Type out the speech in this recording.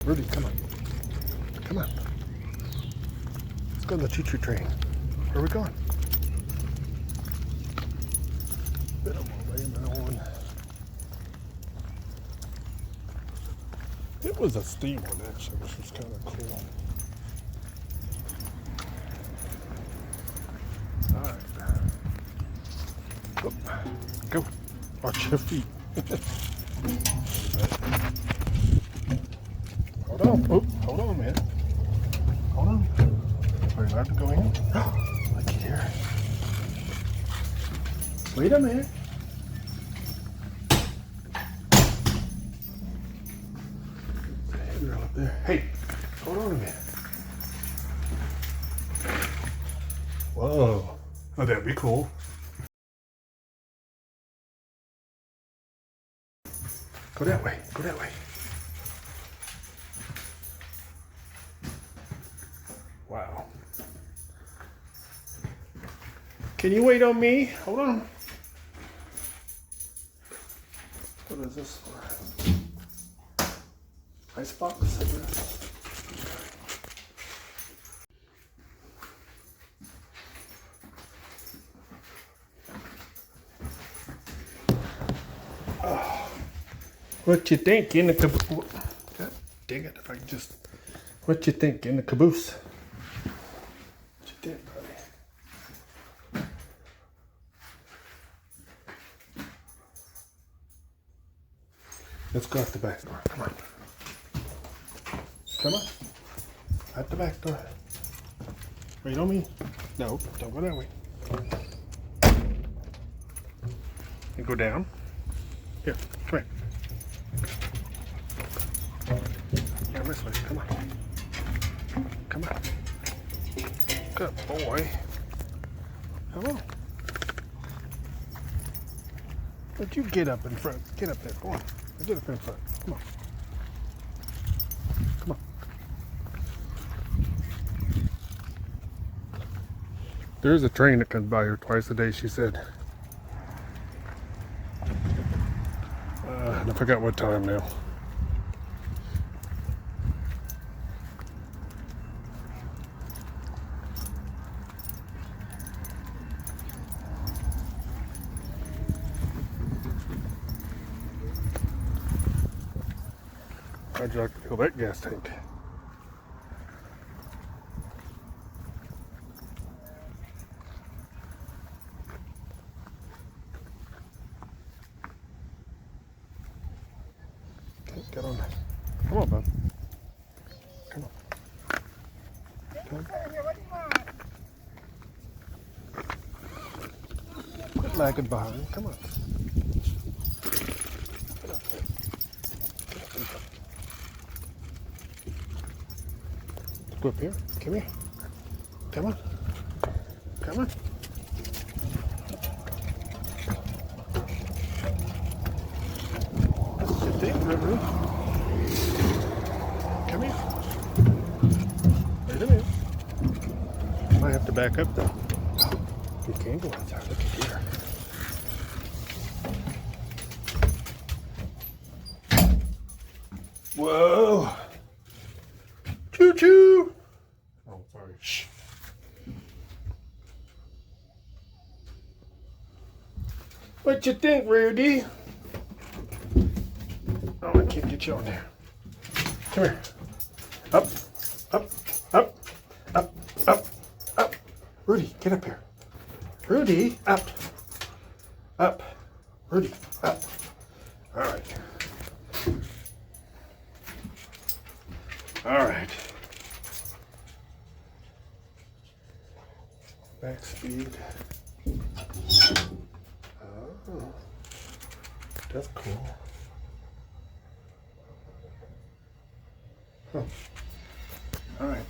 Rudy, come on. Come on. Let's go to the choo-choo train. Where are we going? Bit of a way on. It was a steam one actually, which was kind of cool. Alright. Go. Watch your feet. Hold on. Oh, hold on, man. Hold on. Are you allowed to go in? Look here. Wait a minute. Up there. Hey, hold on a minute. Whoa. Oh, that'd be cool. Go that way. Go that way. Wow. Can you wait on me? Hold on. What is this for? Icebox? Oh. What you think in the caboose? God dang it, if I could just... What you think in the caboose? What you think, buddy? Let's go out the back door. Come on. Come on. Out the back door. Wait on me. No, don't go that way. And go down. Here, come here. Yeah, this way. Come on. Come on. Good boy. Come on. But you get up in front. Get up there. Go on. Get up in front. Come on. Come on. There's a train that comes by here twice a day, she said. And I forgot what time now. How'd you like to fill that gas tank? Okay, get on there. Come on, bud. Come on. Come on. Quit lagging behind. Come on. Get up there. Get up in front. Go up here. Come here. Come on. Come on. That's your thing, River. Come here. Wait a minute. Might have to back up though. You can go out there. Look at here. Whoa. Choo choo. Oh, sorry. Shh. What you think, Rudy? Oh, I can't get you on there. Come here. Up, up, up, up, up, up. Rudy, get up here. Rudy, up, up. Rudy, up. All right. All right. Back speed. Oh, that's cool. Huh. All right.